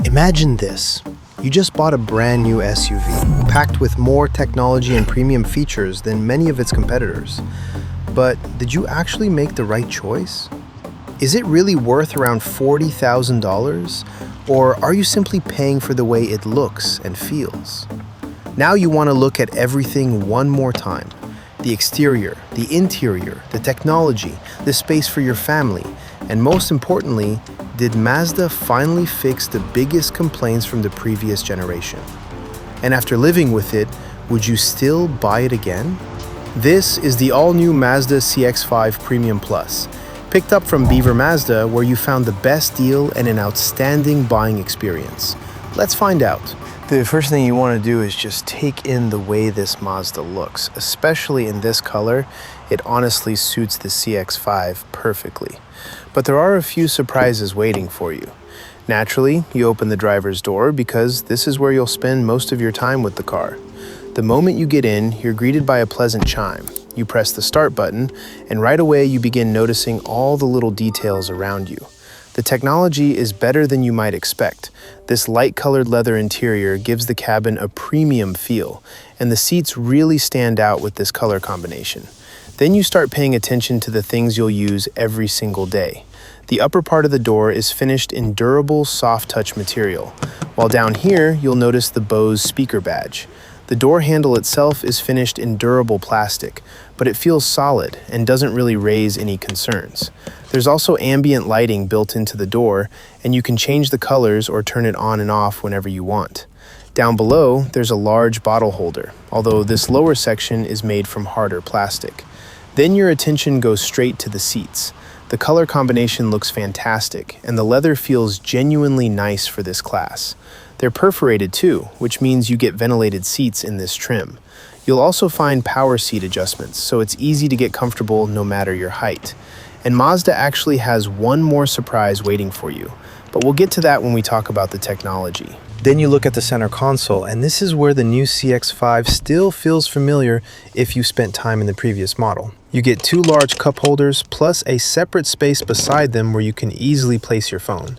Imagine this. You just bought a brand new SUV, packed with more technology and premium features than many of its competitors. But did you actually make the right choice? Is it really worth around $40,000? Or are you simply paying for the way it looks and feels? Now you want to look at everything one more time. The exterior, the interior, the technology, the space for your family, and most importantly, did Mazda finally fix the biggest complaints from the previous generation? And after living with it, would you still buy it again? This is the all-new Mazda CX-5 Premium Plus, picked up from Beaver Mazda, where you found the best deal and an outstanding buying experience. Let's find out. The first thing you want to do is just take in the way this Mazda looks, especially in this color. It honestly suits the CX-5 perfectly. But there are a few surprises waiting for you. Naturally, you open the driver's door because this is where you'll spend most of your time with the car. The moment you get in, you're greeted by a pleasant chime. You press the start button, and right away you begin noticing all the little details around you. The technology is better than you might expect. This light-colored leather interior gives the cabin a premium feel, and the seats really stand out with this color combination. Then you start paying attention to the things you'll use every single day. The upper part of the door is finished in durable, soft-touch material, while down here you'll notice the Bose speaker badge. The door handle itself is finished in durable plastic, but it feels solid and doesn't really raise any concerns. There's also ambient lighting built into the door, and you can change the colors or turn it on and off whenever you want. Down below, there's a large bottle holder, although this lower section is made from harder plastic. Then your attention goes straight to the seats. The color combination looks fantastic, and the leather feels genuinely nice for this class. They're perforated too, which means you get ventilated seats in this trim. You'll also find power seat adjustments, so it's easy to get comfortable no matter your height. And Mazda actually has one more surprise waiting for you, but we'll get to that when we talk about the technology. Then you look at the center console, and this is where the new CX-5 still feels familiar if you spent time in the previous model. You get two large cup holders plus a separate space beside them where you can easily place your phone.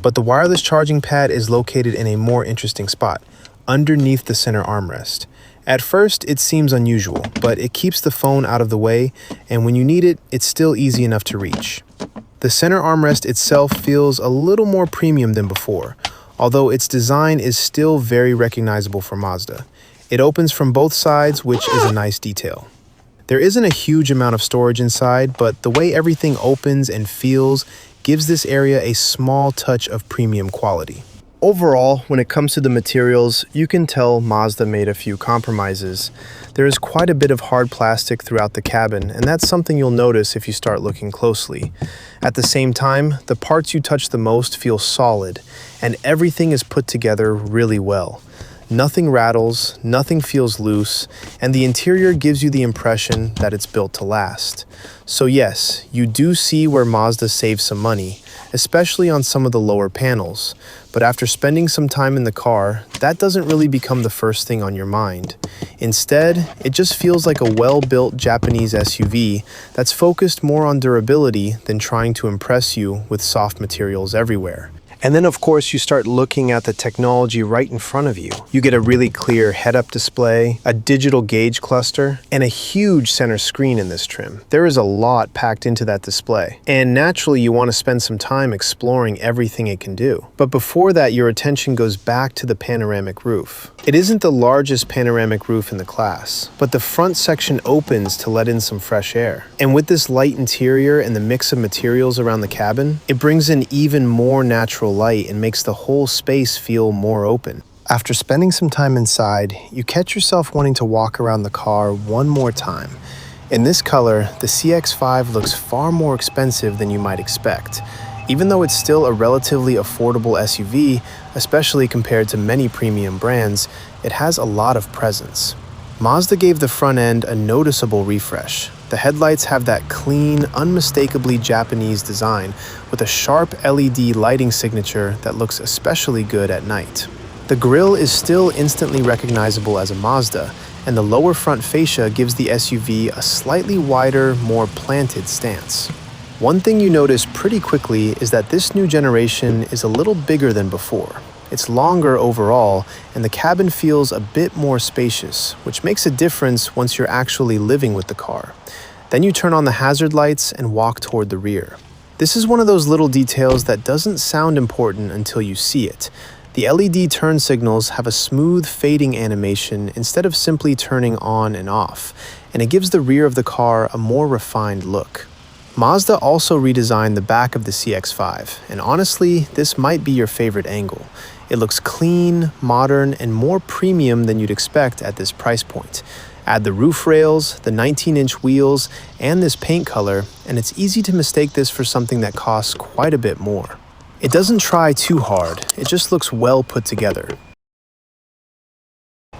But the wireless charging pad is located in a more interesting spot, underneath the center armrest. At first, it seems unusual, but it keeps the phone out of the way, and when you need it, it's still easy enough to reach. The center armrest itself feels a little more premium than before, although its design is still very recognizable for Mazda. It opens from both sides, which is a nice detail. There isn't a huge amount of storage inside, but the way everything opens and feels gives this area a small touch of premium quality. Overall, when it comes to the materials, you can tell Mazda made a few compromises. There is quite a bit of hard plastic throughout the cabin, and that's something you'll notice if you start looking closely. At the same time, the parts you touch the most feel solid, and everything is put together really well. Nothing rattles, nothing feels loose, and the interior gives you the impression that it's built to last. So yes, you do see where Mazda saves some money, especially on some of the lower panels. But after spending some time in the car, that doesn't really become the first thing on your mind. Instead, it just feels like a well-built Japanese SUV that's focused more on durability than trying to impress you with soft materials everywhere. And then of course you start looking at the technology right in front of you. You get a really clear head-up display, a digital gauge cluster, and a huge center screen in this trim. There is a lot packed into that display. And naturally you want to spend some time exploring everything it can do. But before that, your attention goes back to the panoramic roof. It isn't the largest panoramic roof in the class, but the front section opens to let in some fresh air. And with this light interior and the mix of materials around the cabin, it brings in even more natural light and makes the whole space feel more open. After spending some time inside, you catch yourself wanting to walk around the car one more time. In this color, the CX-5 looks far more expensive than you might expect. Even though it's still a relatively affordable SUV, especially compared to many premium brands, it has a lot of presence. Mazda gave the front end a noticeable refresh. The headlights have that clean, unmistakably Japanese design with a sharp LED lighting signature that looks especially good at night. The grille is still instantly recognizable as a Mazda, and the lower front fascia gives the SUV a slightly wider, more planted stance. One thing you notice pretty quickly is that this new generation is a little bigger than before. It's longer overall, and the cabin feels a bit more spacious, which makes a difference once you're actually living with the car. Then you turn on the hazard lights and walk toward the rear. This is one of those little details that doesn't sound important until you see it. The LED turn signals have a smooth fading animation instead of simply turning on and off, and it gives the rear of the car a more refined look. Mazda also redesigned the back of the CX-5, and honestly, this might be your favorite angle. It looks clean, modern, and more premium than you'd expect at this price point. Add the roof rails, the 19-inch wheels, and this paint color, and it's easy to mistake this for something that costs quite a bit more. It doesn't try too hard, it just looks well put together.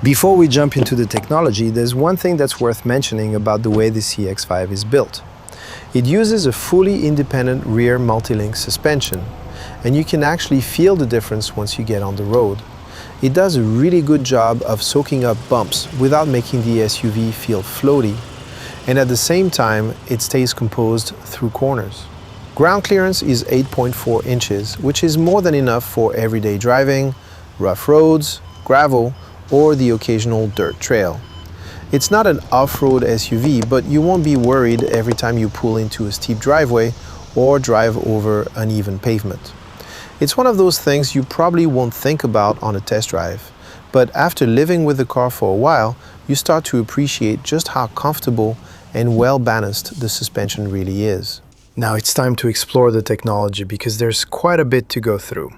Before we jump into the technology, there's one thing that's worth mentioning about the way the CX-5 is built. It uses a fully independent rear multi-link suspension, and you can actually feel the difference once you get on the road. It does a really good job of soaking up bumps without making the SUV feel floaty, and at the same time, it stays composed through corners. Ground clearance is 8.4 inches, which is more than enough for everyday driving, rough roads, gravel, or the occasional dirt trail. It's not an off-road SUV, but you won't be worried every time you pull into a steep driveway or drive over uneven pavement. It's one of those things you probably won't think about on a test drive, but after living with the car for a while, you start to appreciate just how comfortable and well-balanced the suspension really is. Now it's time to explore the technology because there's quite a bit to go through.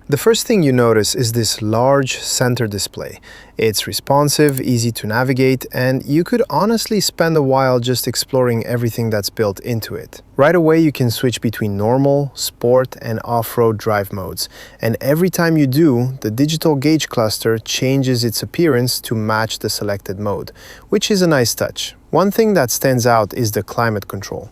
The first thing you notice is this large center display. It's responsive, easy to navigate, and you could honestly spend a while just exploring everything that's built into it. Right away, you can switch between normal, sport, and off-road drive modes. And every time you do, the digital gauge cluster changes its appearance to match the selected mode, which is a nice touch. One thing that stands out is the climate control.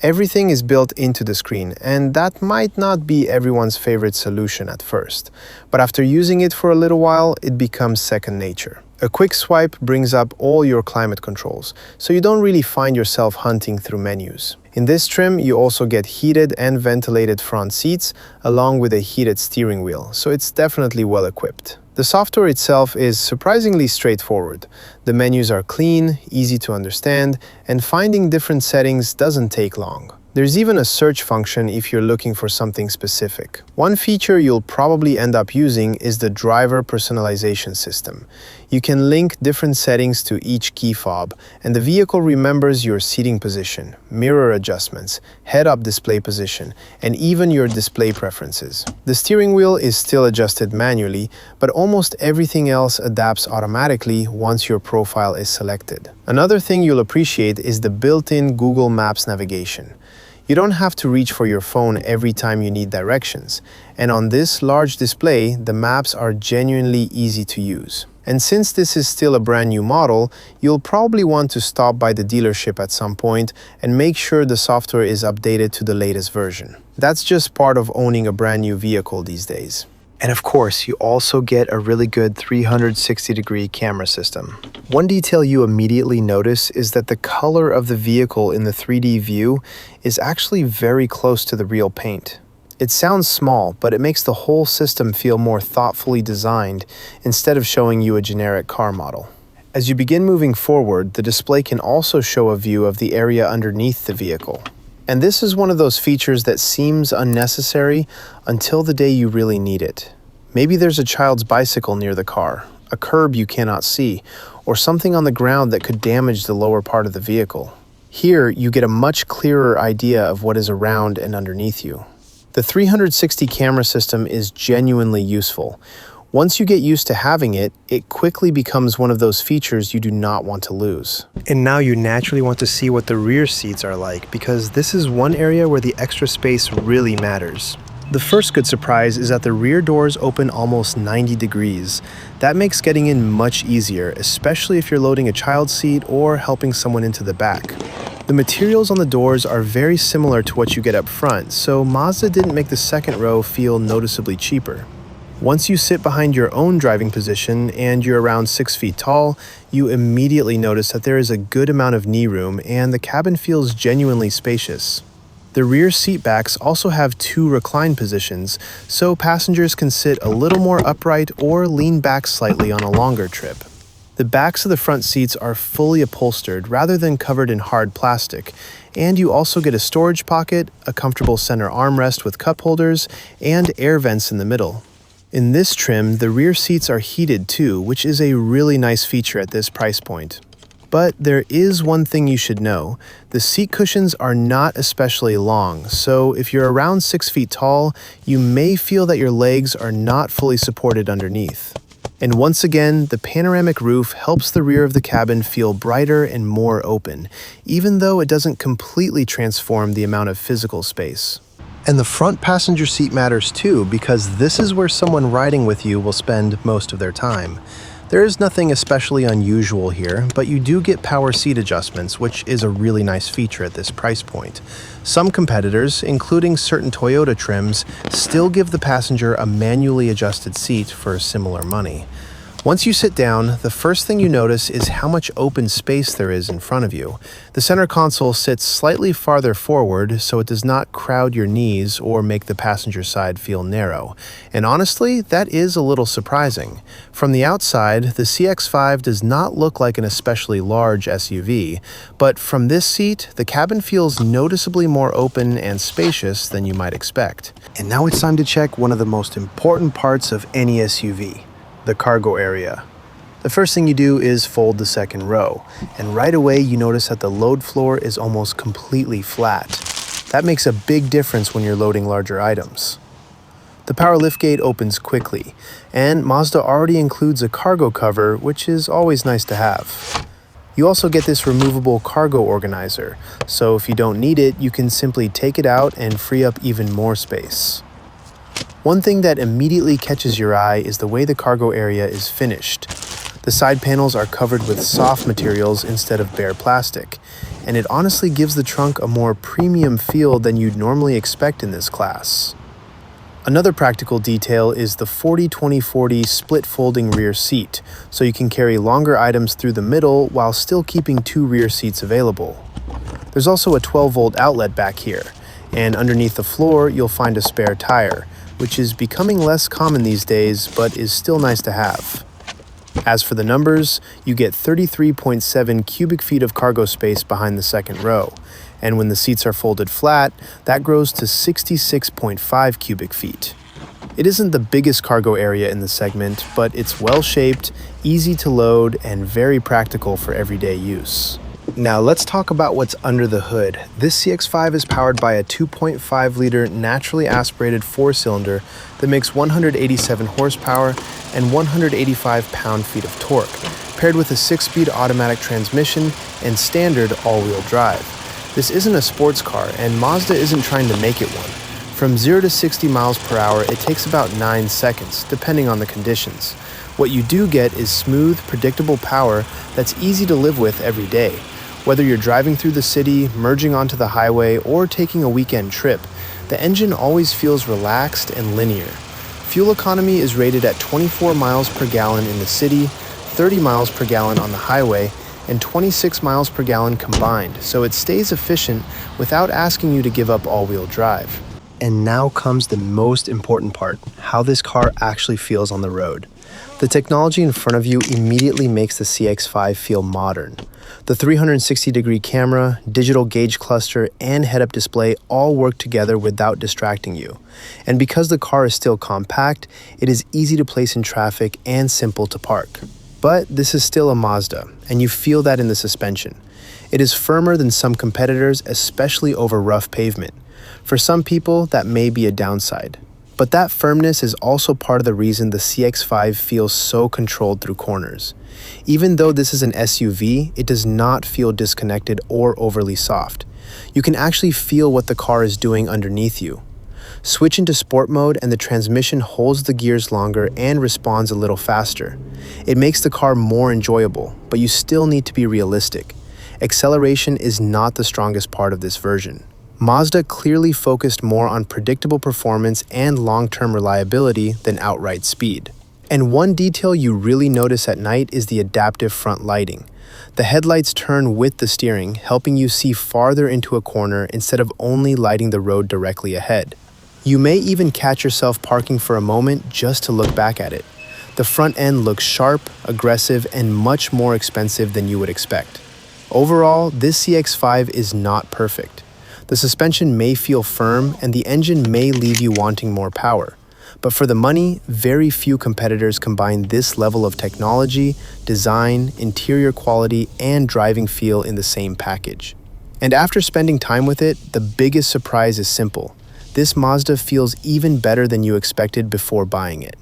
Everything is built into the screen, and that might not be everyone's favorite solution at first. But after using it for a little while, it becomes second nature. A quick swipe brings up all your climate controls, so you don't really find yourself hunting through menus. In this trim, you also get heated and ventilated front seats, along with a heated steering wheel, so it's definitely well equipped. The software itself is surprisingly straightforward. The menus are clean, easy to understand, and finding different settings doesn't take long. There's even a search function if you're looking for something specific. One feature you'll probably end up using is the driver personalization system. You can link different settings to each key fob, and the vehicle remembers your seating position, mirror adjustments, head-up display position, and even your display preferences. The steering wheel is still adjusted manually, but almost everything else adapts automatically once your profile is selected. Another thing you'll appreciate is the built-in Google Maps navigation. You don't have to reach for your phone every time you need directions, and on this large display, the maps are genuinely easy to use. And since this is still a brand new model, you'll probably want to stop by the dealership at some point and make sure the software is updated to the latest version. That's just part of owning a brand new vehicle these days. And of course, you also get a really good 360-degree camera system. One detail you immediately notice is that the color of the vehicle in the 3D view is actually very close to the real paint. It sounds small, but it makes the whole system feel more thoughtfully designed instead of showing you a generic car model. As you begin moving forward, the display can also show a view of the area underneath the vehicle. And this is one of those features that seems unnecessary until the day you really need it. Maybe there's a child's bicycle near the car, a curb you cannot see, or something on the ground that could damage the lower part of the vehicle. Here, you get a much clearer idea of what is around and underneath you. The 360 camera system is genuinely useful. Once you get used to having it, it quickly becomes one of those features you do not want to lose. And now you naturally want to see what the rear seats are like, because this is one area where the extra space really matters. The first good surprise is that the rear doors open almost 90 degrees. That makes getting in much easier, especially if you're loading a child seat or helping someone into the back. The materials on the doors are very similar to what you get up front, so Mazda didn't make the second row feel noticeably cheaper. Once you sit behind your own driving position and you're around 6 feet tall, you immediately notice that there is a good amount of knee room and the cabin feels genuinely spacious. The The rear seat backs also have 2 recline positions, so passengers can sit a little more upright or lean back slightly on a longer trip. The backs of the front seats are fully upholstered rather than covered in hard plastic, and you also get a storage pocket, a comfortable center armrest with cup holders, and air vents in the middle. In this trim, the rear seats are heated too, which is a really nice feature at this price point. But there is one thing you should know. The seat cushions are not especially long, so if you're around 6 feet tall, you may feel that your legs are not fully supported underneath. And once again, the panoramic roof helps the rear of the cabin feel brighter and more open, even though it doesn't completely transform the amount of physical space. And the front passenger seat matters too, because this is where someone riding with you will spend most of their time. There is nothing especially unusual here, but you do get power seat adjustments, which is a really nice feature at this price point. Some competitors, including certain Toyota trims, still give the passenger a manually adjusted seat for similar money. Once you sit down, the first thing you notice is how much open space there is in front of you. The center console sits slightly farther forward, so it does not crowd your knees or make the passenger side feel narrow. And honestly, that is a little surprising. From the outside, the CX-5 does not look like an especially large SUV, but from this seat, the cabin feels noticeably more open and spacious than you might expect. And now it's time to check one of the most important parts of any SUV. The cargo area. The first thing you do is fold the second row, and right away you notice that the load floor is almost completely flat. That makes a big difference when you're loading larger items. The power liftgate opens quickly, and Mazda already includes a cargo cover, which is always nice to have. You also get this removable cargo organizer, so if you don't need it, you can simply take it out and free up even more space. One thing that immediately catches your eye is the way the cargo area is finished. The side panels are covered with soft materials instead of bare plastic, and it honestly gives the trunk a more premium feel than you'd normally expect in this class. Another practical detail is the 40-20-40 split folding rear seat, so you can carry longer items through the middle while still keeping 2 rear seats available. There's also a 12-volt outlet back here, and underneath the floor you'll find a spare tire, which is becoming less common these days, but is still nice to have. As for the numbers, you get 33.7 cubic feet of cargo space behind the second row, and when the seats are folded flat, that grows to 66.5 cubic feet. It isn't the biggest cargo area in the segment, but it's well-shaped, easy to load, and very practical for everyday use. Now let's talk about what's under the hood. This CX-5 is powered by a 2.5-liter naturally aspirated 4-cylinder that makes 187 horsepower and 185 pound-feet of torque, paired with a 6-speed automatic transmission and standard all-wheel drive. This isn't a sports car, and Mazda isn't trying to make it one. From 0 to 60 miles per hour, it takes about 9 seconds, depending on the conditions. What you do get is smooth, predictable power that's easy to live with every day. Whether you're driving through the city, merging onto the highway, or taking a weekend trip, the engine always feels relaxed and linear. Fuel economy is rated at 24 miles per gallon in the city, 30 miles per gallon on the highway, and 26 miles per gallon combined, so it stays efficient without asking you to give up all-wheel drive. And now comes the most important part, how this car actually feels on the road. The technology in front of you immediately makes the CX-5 feel modern. The 360-degree camera, digital gauge cluster, and head-up display all work together without distracting you. And because the car is still compact, it is easy to place in traffic and simple to park. But this is still a Mazda, and you feel that in the suspension. It is firmer than some competitors, especially over rough pavement. For some people, that may be a downside. But that firmness is also part of the reason the CX-5 feels so controlled through corners. Even though this is an SUV, it does not feel disconnected or overly soft. You can actually feel what the car is doing underneath you. Switch into sport mode and the transmission holds the gears longer and responds a little faster. It makes the car more enjoyable, but you still need to be realistic. Acceleration is not the strongest part of this version. Mazda clearly focused more on predictable performance and long-term reliability than outright speed. And one detail you really notice at night is the adaptive front lighting. The headlights turn with the steering, helping you see farther into a corner instead of only lighting the road directly ahead. You may even catch yourself parking for a moment just to look back at it. The front end looks sharp, aggressive, and much more expensive than you would expect. Overall, this CX-5 is not perfect. The suspension may feel firm and the engine may leave you wanting more power. But for the money, very few competitors combine this level of technology, design, interior quality, and driving feel in the same package. And after spending time with it, the biggest surprise is simple. This Mazda feels even better than you expected before buying it.